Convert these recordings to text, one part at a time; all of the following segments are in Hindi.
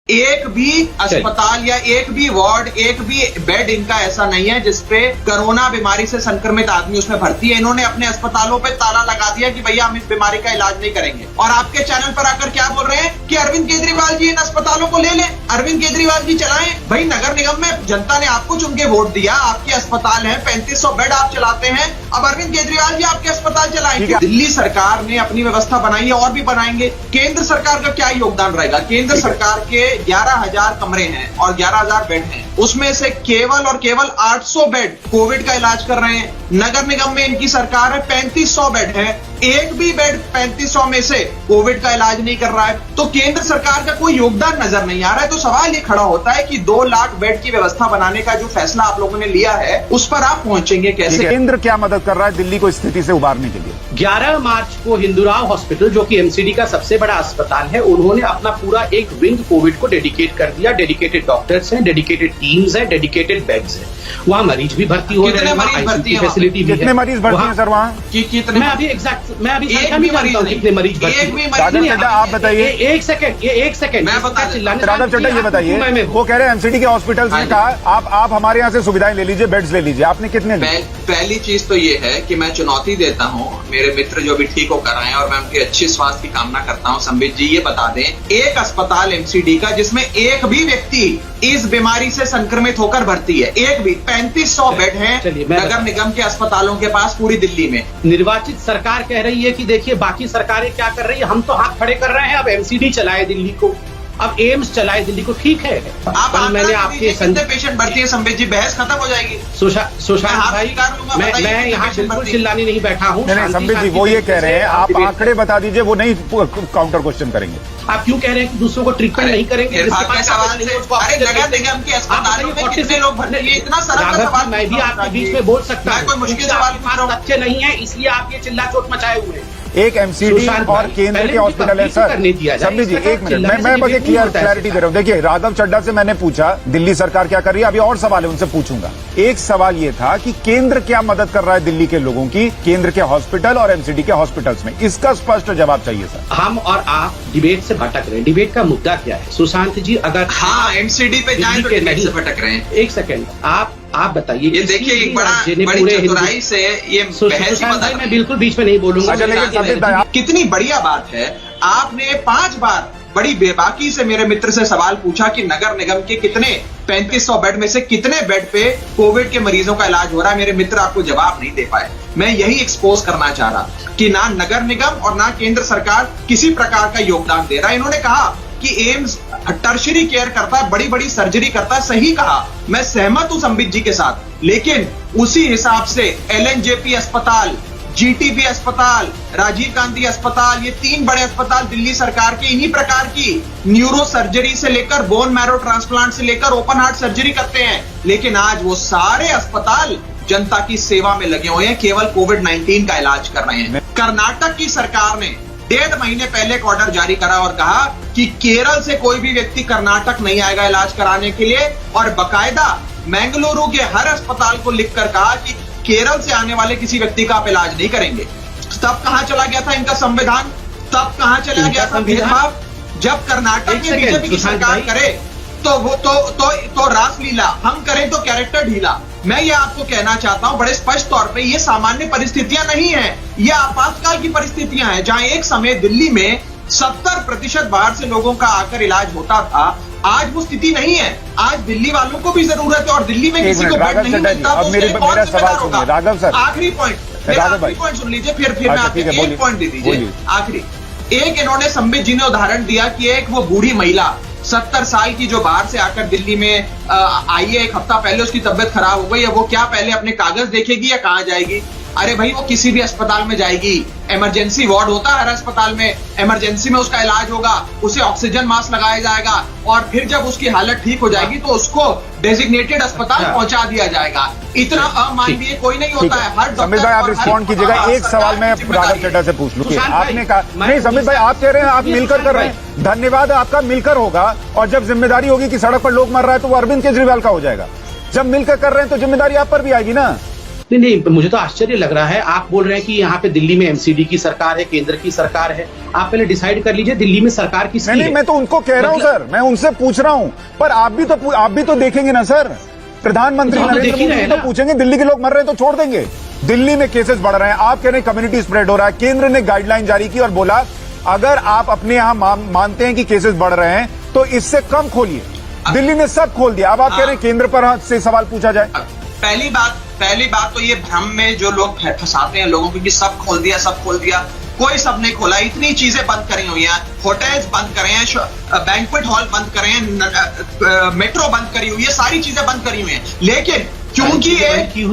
एक भी अस्पताल या एक भी वार्ड, एक भी बेड इनका ऐसा नहीं है जिसपे कोरोना बीमारी से संक्रमित आदमी उसमें भर्ती है। इन्होंने अपने अस्पतालों पे ताला लगा दिया कि भैया हम इस बीमारी का इलाज नहीं करेंगे। और आपके चैनल पर आकर क्या बोल रहे हैं कि अरविंद केजरीवाल जी इन अस्पतालों को ले लें, अरविंद केजरीवाल जी चलाएं। भाई नगर निगम में जनता ने आपको चुन के वोट दिया, आपके अस्पताल है, 3500 बेड आप चलाते हैं, अब अरविंद केजरीवाल जी आपके अस्पताल चलाएंगे। दिल्ली सरकार ने अपनी व्यवस्था बनाई है और भी बनाएंगे। केंद्र सरकार का क्या योगदान रहेगा? केंद्र सरकार के 11,000 कमरे हैं और 11,000 बेड हैं, उसमें से केवल और केवल 800 बेड कोविड का इलाज कर रहे हैं। नगर निगम में इनकी सरकार है, 3500 बेड है, एक भी बेड 3500 में से कोविड का इलाज नहीं कर रहा है। तो केंद्र सरकार का कोई योगदान नजर नहीं आ रहा है। तो सवाल ये खड़ा होता है कि 2 लाख बेड की व्यवस्था बनाने का जो फैसला आप लोगों ने लिया है उस पर आप पहुंचेंगे कैसे? केंद्र क्या मदद कर रहा है दिल्ली को इस स्थिति से उबारने के लिए? 11 मार्च को हिंदूराव हॉस्पिटल, जो कि एमसीडी का सबसे बड़ा अस्पताल है, उन्होंने अपना पूरा एक विंग कोविड को डेडिकेट कर दिया। डेडिकेटेड डॉक्टर्स हैं, डेडिकेटेड टीम्स हैं, डेडिकेटेड बेड्स हैं। वहाँ मरीज भी भर्ती हो रहे हैं, आईसीयू फैसिलिटी भी है। कितने मरीज भर्ती हैं सर वहाँ? कितने? मैं अभी संख्या नहीं जानता हूँ कितने मरीज भर्ती हैं। आप बताइए। एक सेकंड मैं बता चिल्लाने। राघव चड्ढा ये बताइए, वो कह रहे हैं एमसीडी के हॉस्पिटल्स ने कहा आप हमारे यहाँ से सुविधाएं ले लीजिए, बेड्स ले लीजिए। आपने कितने? पहली चीज तो ये है कि मैं चुनौती देता हूँ मेरे मित्र जो भी ठीक होकर आए हैं और मैं उनके अच्छे स्वास्थ्य की कामना करता हूँ। संबित जी ये बता दें, एक अस्पताल एमसीडी का जिसमें एक भी व्यक्ति इस बीमारी से संक्रमित होकर भर्ती है, एक भी, 3500 बेड हैं नगर निगम के अस्पतालों के पास पूरी दिल्ली में। निर्वाचित सरकार कह रही है कि देखिए बाकी सरकारें क्या कर रही है, हम तो हाथ खड़े कर रहे हैं, अब एमसीडी चलाए दिल्ली को, अब एम्स चलाए दिल्ली को। ठीक है, मैंने आपके कितने पेशेंट भर्ती है संबित जी, बहस खत्म हो जाएगी। सुशांत भाई, मैं यहाँ बिल्कुल चिल्लाने नहीं बैठा हूँ। नहीं संबित जी, वो ये कह रहे हैं आप आंकड़े बता दीजिए, वो नहीं काउंटर क्वेश्चन करेंगे। आप क्यों कह रहे हैं कि दूसरों को ट्रीटमेंट नहीं करेंगे? सवाल नगर निगम के अस्पतालों में कितने लोग भर्ती है? इतना सरल सवाल मैं भी आपके बीच में बोल सकता हूँ। कोई मुश्किल सवाल तथ्य नहीं है, इसलिए आप ये चिल्ला चोट मचाए हुए हैं। एक एमसीडी और केंद्र के हॉस्पिटल है सर। संबित जी एक मिनट, मैं बस एक क्लैरिटी दे रहा हूँ। देखिए राघव चड्ढा से मैंने पूछा दिल्ली सरकार क्या कर रही है, अभी और सवाल है उनसे पूछूंगा। एक सवाल ये था कि केंद्र क्या मदद कर रहा है दिल्ली के लोगों की, केंद्र के हॉस्पिटल और एमसीडी के हॉस्पिटल्स में, इसका स्पष्ट जवाब चाहिए सर। हम और आप डिबेट से भटक रहे हैं। डिबेट का मुद्दा क्या है सुशांत जी? अगर एमसीडी पे जाए तो डिबेट से भटक रहे हैं। एक सेकंड, आप बताइए। ये देखिए एक बड़ी चतुराई से ये बहस भाई, मैं बिल्कुल बीच में नहीं बोलूंगा। कितनी बढ़िया बात है, आपने 5 बार बड़ी बेबाकी से मेरे मित्र से सवाल पूछा कि नगर निगम के कितने 3500 बेड में से कितने बेड पे कोविड के मरीजों का इलाज हो रहा है। मेरे मित्र आपको जवाब नहीं दे पाए। मैं यही एक्सपोज करना चाह रहा कि ना नगर निगम और ना केंद्र सरकार किसी प्रकार का योगदान दे रहा है। इन्होंने कहा कि एम्स टर्शरी केयर करता है, बड़ी बड़ी सर्जरी करता है, सही कहा, मैं सहमत हूं संबित जी के साथ। लेकिन उसी हिसाब से एलएनजेपी अस्पताल, जीटीबी अस्पताल, राजीव गांधी अस्पताल, ये 3 बड़े अस्पताल दिल्ली सरकार के इन्हीं प्रकार की न्यूरो सर्जरी से लेकर बोन मैरो ट्रांसप्लांट से लेकर ओपन हार्ट सर्जरी करते हैं। लेकिन आज वो सारे अस्पताल जनता की सेवा में लगे हुए हैं, केवल कोविड-19 का इलाज कर रहे हैं। कर्नाटक की सरकार ने 1.5 महीने पहले एक ऑर्डर जारी करा और कहा कि केरल से कोई भी व्यक्ति कर्नाटक नहीं आएगा इलाज कराने के लिए, और बकायदा बेंगलुरु के हर अस्पताल को लिखकर कहा कि केरल से आने वाले किसी व्यक्ति का आप इलाज नहीं करेंगे। तब कहां चला गया था इनका संविधान? तब कहां चला गया था भेदभाव? जब कर्नाटक की बीजेपी की सरकार करे तो वो तो रासलीला, हम करें तो कैरेक्टर ढीला। मैं ये आपको कहना चाहता हूं बड़े स्पष्ट तौर पे, ये सामान्य परिस्थितियां नहीं है, ये आपातकाल की परिस्थितियां हैं, जहां एक समय दिल्ली में 70% बाहर से लोगों का आकर इलाज होता था। आज वो स्थिति नहीं है। आज दिल्ली वालों को भी जरूरत है और दिल्ली में किसी को बेड नहीं मिलता तो उसके लिए कौन जिम्मेदार होगा? आखिरी पॉइंट सुन लीजिए, फिर मैं आपको एक पॉइंट दे दीजिए आखिरी। एक इन्होंने संबित जी ने उदाहरण दिया कि एक वो बूढ़ी महिला 70 साल की जो बाहर से आकर दिल्ली में आई है, एक हफ्ता पहले उसकी तबियत खराब हो गई है, वो क्या पहले अपने कागज देखेगी या कहां जाएगी? अरे भाई वो किसी भी अस्पताल में जाएगी, इमरजेंसी वार्ड होता है हर अस्पताल में, इमरजेंसी में उसका इलाज होगा, उसे ऑक्सीजन मास्क लगाया जाएगा और फिर जब उसकी हालत ठीक हो जाएगी तो उसको डेजिग्नेटेड अस्पताल पहुंचा दिया जाएगा। इतना अमानवीय कोई नहीं होता है। हर संबित भाई आप रिस्पॉन्ड कीजिएगा। एक सवाल मैं राघव चड्ढा से पूछ लूं। आपने कहा नहीं संबित भाई, आप कह रहे हैं आप मिलकर कर रहे हैं, धन्यवाद आपका, मिलकर होगा। और जब जिम्मेदारी होगी कि सड़क पर लोग मर रहा है तो वो अरविंद केजरीवाल का हो जाएगा। जब मिलकर कर रहे हैं तो जिम्मेदारी आप पर भी आएगी ना। नहीं, मुझे तो आश्चर्य लग रहा है। आप बोल रहे हैं कि यहाँ पे दिल्ली में एमसीडी की सरकार है, केंद्र की सरकार है। आप पहले डिसाइड कर लीजिए दिल्ली में सरकार किसकी है। नहीं, मैं तो उनको कह रहा हूँ सर, मैं उनसे पूछ रहा हूँ, पर आप भी तो देखेंगे ना सर। प्रधानमंत्री नरेंद्र मोदी तो पूछेंगे, दिल्ली के लोग मर रहे हैं तो छोड़ देंगे। दिल्ली में केसेस बढ़ रहे हैं, आप कह रहे हैं कम्युनिटी स्प्रेड हो रहा है। केंद्र ने गाइडलाइन जारी की और बोला अगर आप अपने यहां मानते हैं कि केसेस बढ़ रहे हैं तो इससे कम खोलिए। दिल्ली ने सब खोल दिया। अब आप कह रहे हैं केंद्र पर से सवाल पूछा जाए। पहली बात तो ये भ्रम में जो लोग फंसाते हैं लोगों को कि सब खोल दिया। कोई सब नहीं खोला। इतनी चीजें बंद करी हुई हैं, होटल्स बंद करे हैं, बैंक्वेट हॉल बंद करे हैं, मेट्रो बंद करी हुई है, सारी चीजें बंद करी हुई हैं। लेकिन क्योंकि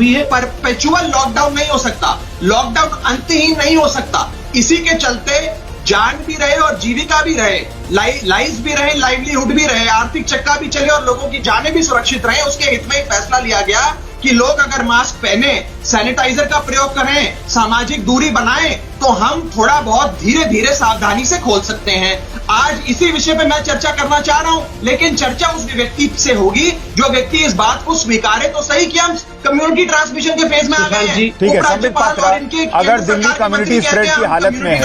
ये परपेचुअल लॉकडाउन नहीं हो सकता, लॉकडाउन अंतहीन नहीं हो सकता, इसी के चलते जान भी रहे और जीविका भी रहे, लाइफ भी रहे, लाइवलीहुड भी रहे, आर्थिक चक्का भी चले और लोगों की जानें भी सुरक्षित रहे, उसके हित में फैसला लिया गया कि लोग अगर मास्क पहने, सैनिटाइजर का प्रयोग करें, सामाजिक दूरी बनाएं, तो हम थोड़ा बहुत धीरे धीरे सावधानी से खोल सकते हैं। आज इसी विषय पे मैं चर्चा करना चाह रहा हूं, लेकिन चर्चा उस व्यक्ति से होगी जो व्यक्ति इस बात को स्वीकारे तो सही कि हम कम्युनिटी ट्रांसमिशन के फेज में आ गए हैं। ठीक है, संबित पात्रा, अगर दिल्ली कम्युनिटी स्प्रेड की हालत में है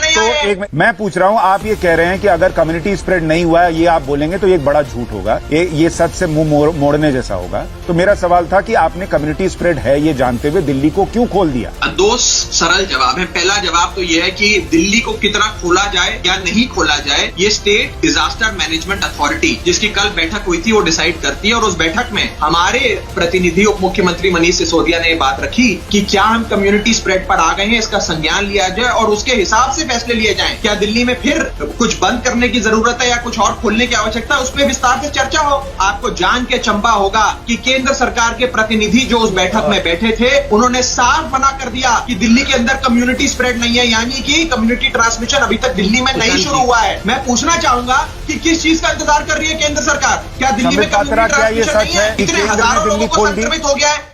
तो मैं पूछ रहा हूं, आप ये कह रहे हैं कि अगर कम्युनिटी स्प्रेड नहीं हुआ है, ये आप बोलेंगे तो ये एक बड़ा झूठ होगा, ये सच से मुंह मोड़ने जैसा होगा। तो मेरा सवाल था कि आपने कम्युनिटी स्प्रेड है ये जानते हुए दिल्ली को क्यों खोल दिया? दो सरल जवाब है। पहला जवाब तो यह है कि दिल्ली को कितना खोला जाए या नहीं खोला जाए, ये स्टेट डिजास्टर मैनेजमेंट अथॉरिटी जिसकी कल बैठक हुई थी वो डिसाइड करती है। और उस बैठक में हमारे प्रतिनिधि उप मुख्यमंत्री मनीष सिसोदिया ने बात रखी कि क्या हम कम्युनिटी स्प्रेड पर आ गए हैं, इसका संज्ञान लिया जाए और उसके हिसाब से फैसले लिए जाएं। क्या दिल्ली में फिर कुछ बंद करने की जरूरत है या कुछ और खोलने की आवश्यकता है, उस पर विस्तार से चर्चा हो। आपको जान के चंबा होगा कि केंद्र सरकार के प्रतिनिधि जो उस बैठक में बैठे थे उन्होंने साफ मना कर दिया कि दिल्ली के अंदर कम्युनिटी स्प्रेड नहीं है, यानी कि कम्युनिटी ट्रांसमिशन अभी तक दिल्ली में नहीं शुरू हुआ है। मैं पूछना चाहूंगा कि किस चीज का इंतजार कर रही है केंद्र सरकार? क्या दिल्ली में कम्युनिटी ट्रांसमिशन नहीं है? इतने हजारों लोगों को संक्रमित हो गया है।